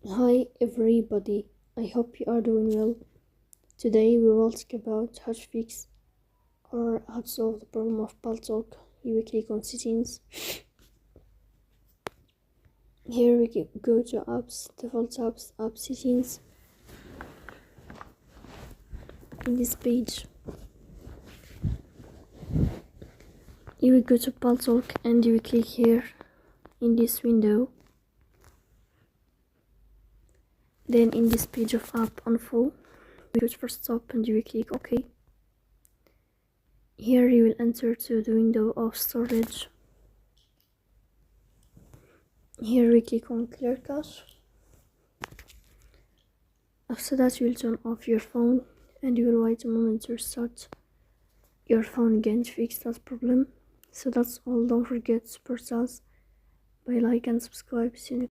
Hi everybody, I hope you are doing well. Today we will talk about how to fix or how to solve the problem of Paltalk. You will click on settings. Here we go to apps, default apps, app settings. In this page, you will go to Paltalk and you will click here in this window. Then in this page of app info, you go to first stop and you will click OK. Here you will enter to the window of storage. Here we click on clear cache. After that you will turn off your phone and you will wait a moment to restart your phone again to fix that problem. So that's all. Don't forget to support us by like and subscribe. See you next